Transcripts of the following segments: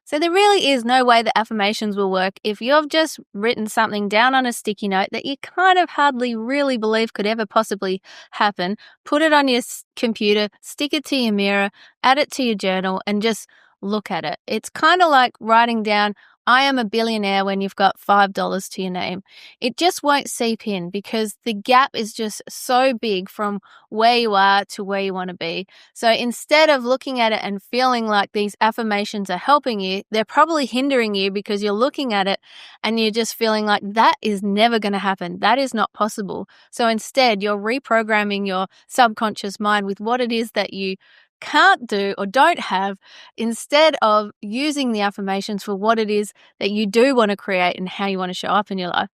So there really is no way that affirmations will work if you've just written something down on a sticky note that you kind of hardly really believe could ever possibly happen, put it on your computer, stick it to your mirror, add it to your journal, and just look at it. It's kind of like writing down, I am a billionaire, when you've got $5 to your name. It just won't seep in because the gap is just so big from where you are to where you want to be. So instead of looking at it and feeling like these affirmations are helping you, they're probably hindering you because you're looking at it and you're just feeling like that is never going to happen. That is not possible. So instead, you're reprogramming your subconscious mind with what it is that you can't do or don't have, instead of using the affirmations for what it is that you do want to create and how you want to show up in your life.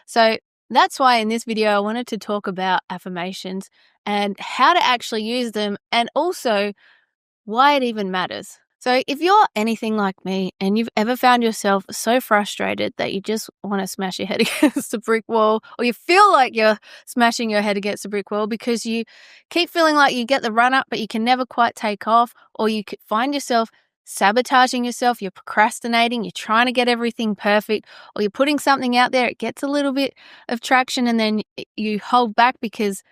So that's why in this video I wanted to talk about affirmations and how to actually use them, and also why it even matters. So if you're anything like me and you've ever found yourself so frustrated that you just want to smash your head against a brick wall, or you feel like you're smashing your head against a brick wall because you keep feeling like you get the run up but you can never quite take off, or you could find yourself sabotaging yourself, you're procrastinating, you're trying to get everything perfect, or you're putting something out there, it gets a little bit of traction and then you hold back because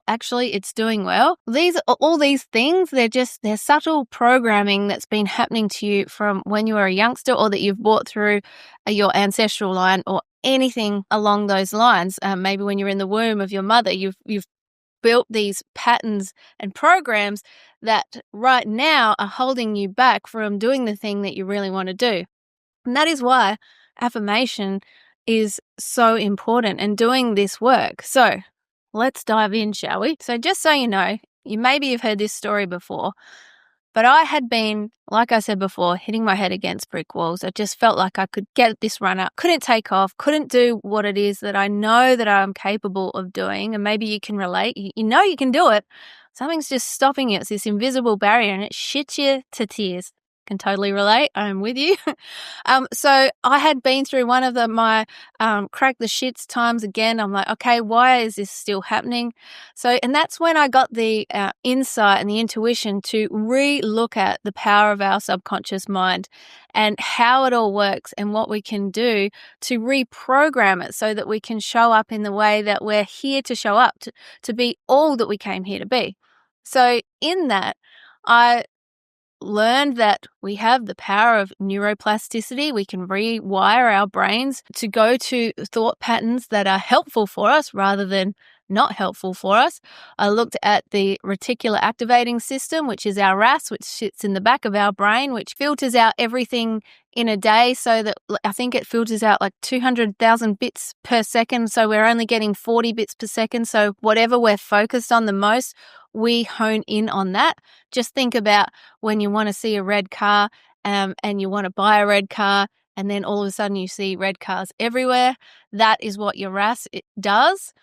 actually it's doing well. All these things, they're subtle programming that's been happening to you from when you were a youngster, or that you've brought through your ancestral line, or anything along those lines. Maybe when you're in the womb of your mother, you've built these patterns and programs that right now are holding you back from doing the thing that you really want to do. And that is why affirmation is so important and doing this work. So let's dive in, shall we? So just so you know, maybe you've heard this story before, but I had been, like I said before, hitting my head against brick walls. I just felt like I could get this run up, couldn't take off, couldn't do what it is that I know that I'm capable of doing. And maybe you can relate. You know you can do it. Something's just stopping you. It's this invisible barrier and it shits you to tears. Can totally relate. I'm with you. So I had been through one of my crack the shits times again. I'm like, okay, why is this still happening? And that's when I got the insight and the intuition to re-look at the power of our subconscious mind and how it all works and what we can do to reprogram it so that we can show up in the way that we're here to show up, to be all that we came here to be. So in that, I learned that we have the power of neuroplasticity. We can rewire our brains to go to thought patterns that are helpful for us rather than not helpful for us. I looked at the reticular activating system, which is our RAS, which sits in the back of our brain, which filters out everything in a day, so that I think it filters out like 200,000 bits per second. So we're only getting 40 bits per second. So whatever we're focused on the most, we hone in on that. Just think about when you want to see a red car and you want to buy a red car, and then all of a sudden you see red cars everywhere. That is what your RAS does.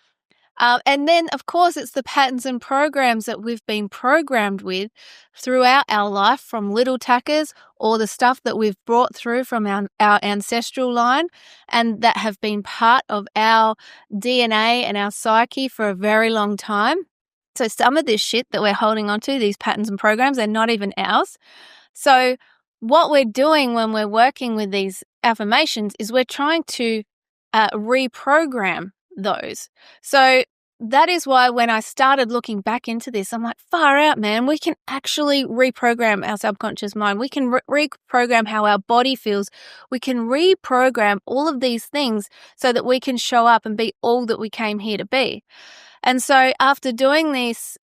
And then, of course, it's the patterns and programs that we've been programmed with throughout our life, from little tackers, or the stuff that we've brought through from our ancestral line and that have been part of our DNA and our psyche for a very long time. So some of this shit that we're holding on to, these patterns and programs, they're not even ours. So what we're doing when we're working with these affirmations is we're trying to reprogram those. So that is why when I started looking back into this, I'm like, far out, man, we can actually reprogram our subconscious mind. We can reprogram how our body feels. We can reprogram all of these things so that we can show up and be all that we came here to be. And so after doing this,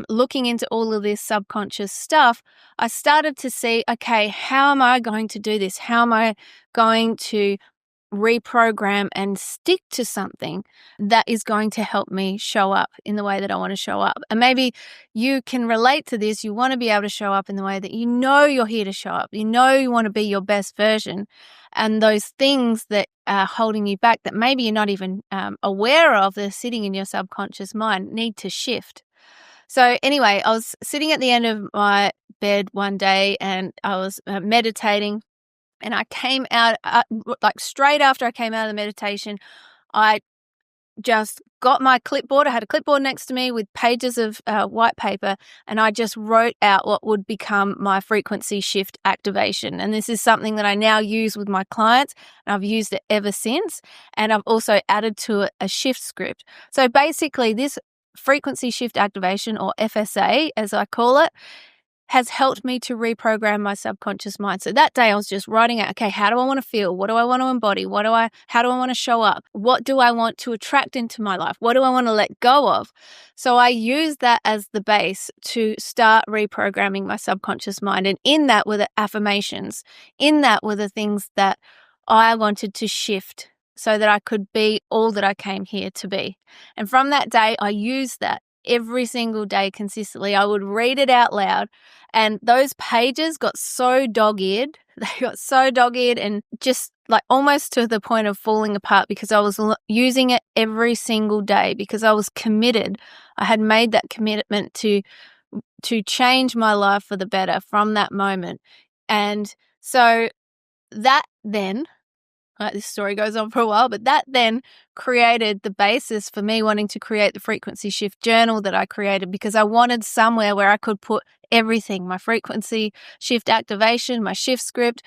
looking into all of this subconscious stuff, I started to see, okay, how am I going to do this? How am I going to reprogram and stick to something that is going to help me show up in the way that I want to show up? And maybe you can relate to this. You want to be able to show up in the way that you know you're here to show up. You know you want to be your best version. And those things that are holding you back that maybe you're not even aware of, they're sitting in your subconscious mind, need to shift. So anyway, I was sitting at the end of my bed one day and I was meditating. And I came out, like straight after I came out of the meditation, I just got my clipboard. I had a clipboard next to me with pages of white paper, and I just wrote out what would become my frequency shift activation. And this is something that I now use with my clients, and I've used it ever since. And I've also added to it a shift script. So basically, this frequency shift activation, or FSA as I call it, has helped me to reprogram my subconscious mind. So that day I was just writing out, okay, how do I want to feel? What do I want to embody? How do I want to show up? What do I want to attract into my life? What do I want to let go of? So I used that as the base to start reprogramming my subconscious mind. And in that were the affirmations. In that were the things that I wanted to shift so that I could be all that I came here to be. And from that day, I used that every single day consistently. I would read it out loud, and those pages got so dog-eared. They got so dog-eared and just like almost to the point of falling apart, because I was using it every single day because I was committed. I had made that commitment to change my life for the better from that moment. And so that then, this story goes on for a while, but that then created the basis for me wanting to create the frequency shift journal that I created, because I wanted somewhere where I could put everything: my frequency shift activation, my shift script,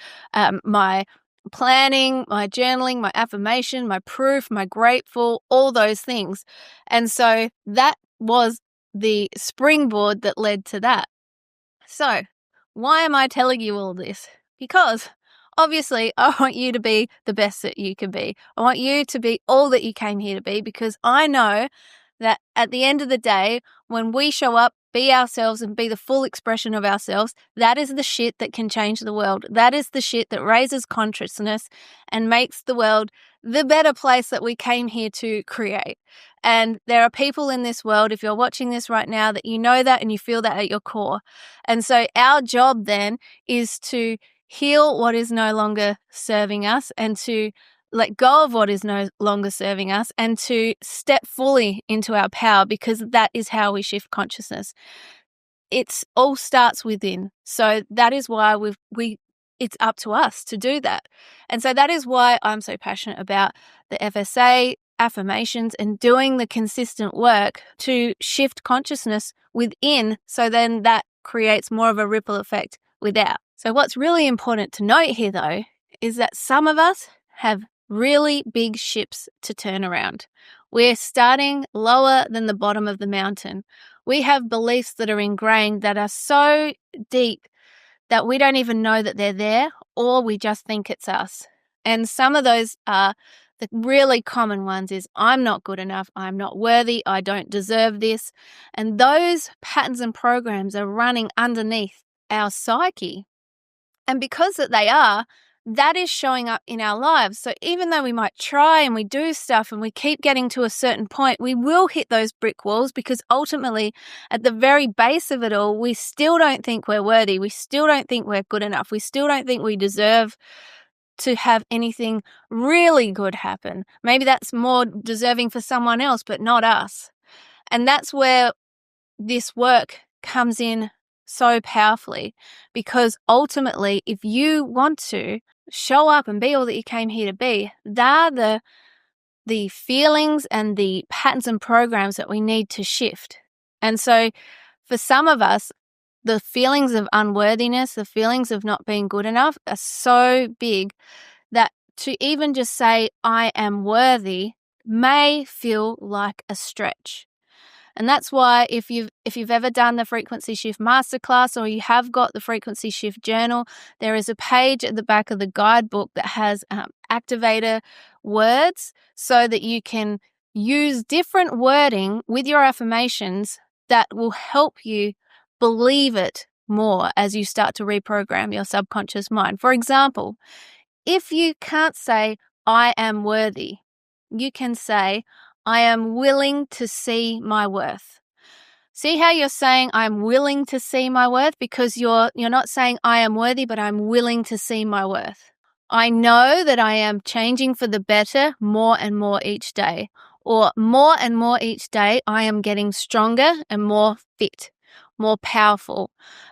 my planning, my journaling, my affirmation, my proof, my grateful, all those things. And so that was the springboard that led to that. So why am I telling you all this? Because obviously, I want you to be the best that you can be. I want you to be all that you came here to be, because I know that at the end of the day, when we show up, be ourselves and be the full expression of ourselves, that is the shit that can change the world. That is the shit that raises consciousness and makes the world the better place that we came here to create. And there are people in this world, if you're watching this right now, that you know that and you feel that at your core. And so our job then is to heal what is no longer serving us, and to let go of what is no longer serving us, and to step fully into our power, because that is how we shift consciousness. It all starts within. So that is why it's up to us to do that. And so that is why I'm so passionate about the FSA, affirmations, and doing the consistent work to shift consciousness within, so then that creates more of a ripple effect without. So what's really important to note here, though, is that some of us have really big ships to turn around. We're starting lower than the bottom of the mountain. We have beliefs that are ingrained that are so deep that we don't even know that they're there, or we just think it's us. And some of those are the really common ones is, I'm not good enough, I'm not worthy, I don't deserve this. And those patterns and programs are running underneath our psyche. And because that they are, that is showing up in our lives. So even though we might try and we do stuff and we keep getting to a certain point, we will hit those brick walls, because ultimately at the very base of it all, we still don't think we're worthy. We still don't think we're good enough. We still don't think we deserve to have anything really good happen. Maybe that's more deserving for someone else, but not us. And that's where this work comes in so powerfully, because ultimately, if you want to show up and be all that you came here to be, they're the feelings and the patterns and programs that we need to shift. And so for some of us, the feelings of unworthiness, the feelings of not being good enough are so big that to even just say, I am worthy, may feel like a stretch. And that's why if you've ever done the Frequency Shift Masterclass, or you have got the Frequency Shift Journal, there is a page at the back of the guidebook that has activator words, so that you can use different wording with your affirmations that will help you believe it more as you start to reprogram your subconscious mind. For example, if you can't say, I am worthy, you can say, I am willing to see my worth. See how you're saying I'm willing to see my worth, because you're not saying I am worthy, but I'm willing to see my worth. I know that I am changing for the better more and more each day, or more and more each day I am getting stronger and more fit, more powerful,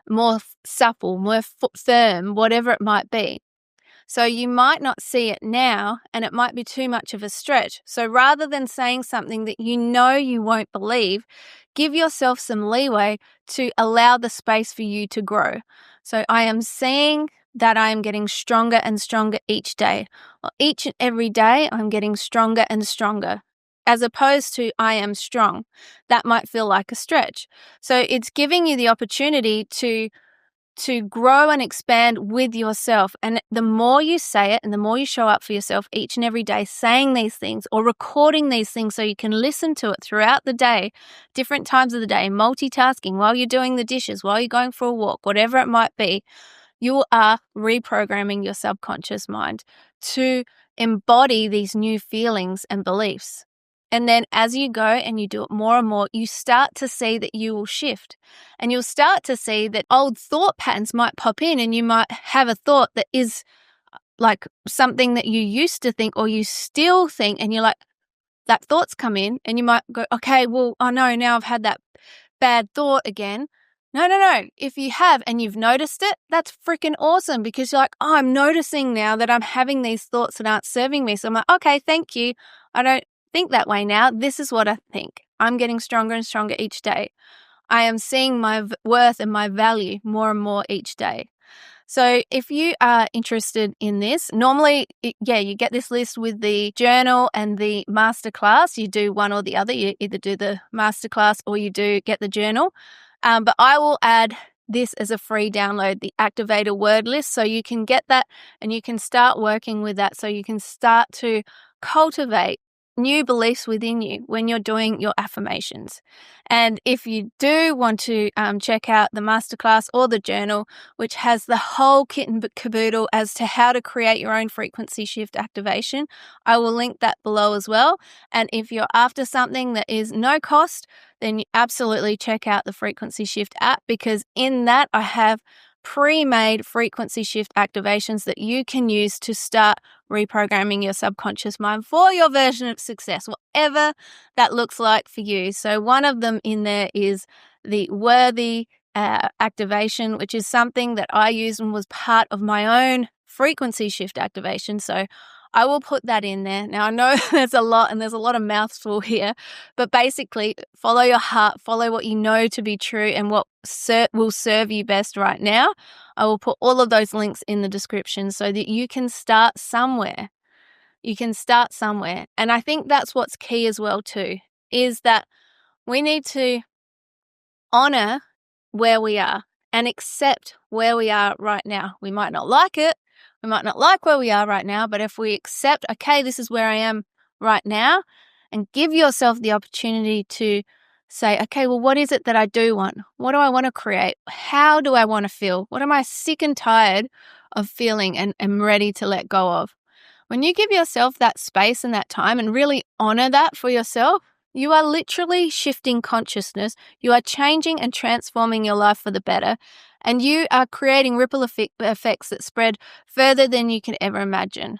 more supple, more firm, whatever it might be. So you might not see it now, and it might be too much of a stretch. So rather than saying something that you know you won't believe, give yourself some leeway to allow the space for you to grow. So I am seeing that I am getting stronger and stronger each day. Or each and every day, I'm getting stronger and stronger, as opposed to I am strong. That might feel like a stretch. So it's giving you the opportunity to grow and expand with yourself. And the more you say it and the more you show up for yourself each and every day saying these things or recording these things so you can listen to it throughout the day, different times of the day, multitasking while you're doing the dishes, while you're going for a walk, whatever it might be, you are reprogramming your subconscious mind to embody these new feelings and beliefs. And then as you go and you do it more and more, you start to see that you will shift. And you'll start to see that old thought patterns might pop in, and you might have a thought that is like something that you used to think or you still think, and you're like, that thought's come in, and you might go, okay, well, oh no, now I've had that bad thought again. No. If you have and you've noticed it, that's freaking awesome, because you're like, oh, I'm noticing now that I'm having these thoughts that aren't serving me. So I'm like, okay, thank you. I don't think that way now. This is what I think. I'm getting stronger and stronger each day. I am seeing my worth and my value more and more each day. So if you are interested in this, normally, you get this list with the journal and the masterclass. You do one or the other. You either do the masterclass or you do get the journal. But I will add this as a free download, the activator word list, so you can get that and you can start working with that, so you can start to cultivate new beliefs within you when you're doing your affirmations. And if you do want to check out the masterclass or the journal, which has the whole kit and caboodle as to how to create your own frequency shift activation, I will link that below as well. And if you're after something that is no cost, then you absolutely check out the Frequency Shift app, because in that I have pre-made frequency shift activations that you can use to start reprogramming your subconscious mind for your version of success, whatever that looks like for you. So one of them in there is the worthy activation, which is something that I used and was part of my own frequency shift activation. So I will put that in there. Now, I know there's a lot and there's a lot of mouthful here, but basically follow your heart, follow what you know to be true and what will serve you best right now. I will put all of those links in the description so that you can start somewhere. You can start somewhere. And I think that's what's key as well too, is that we need to honor where we are and accept where we are right now. We might not like it. We might not like where we are right now, but if we accept, okay, this is where I am right now, and give yourself the opportunity to say, okay, well, what is it that I do want? What do I want to create? How do I want to feel? What am I sick and tired of feeling and am ready to let go of? When you give yourself that space and that time and really honor that for yourself, you are literally shifting consciousness. You are changing and transforming your life for the better. And you are creating ripple effects that spread further than you can ever imagine.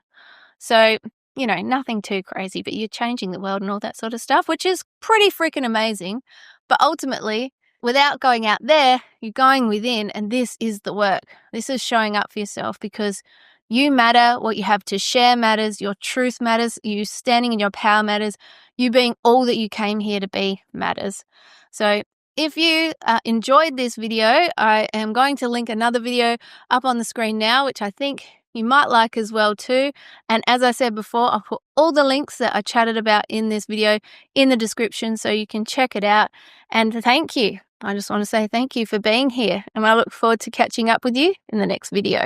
So, nothing too crazy, but you're changing the world and all that sort of stuff, which is pretty freaking amazing. But ultimately, without going out there, you're going within, and this is the work. This is showing up for yourself, because you matter. What you have to share matters. Your truth matters. You standing in your power matters. You being all that you came here to be matters. So if you enjoyed this video, I am going to link another video up on the screen now, which I think you might like as well too. And as I said before, I'll put all the links that I chatted about in this video in the description so you can check it out. And thank you. I just want to say thank you for being here, and I look forward to catching up with you in the next video.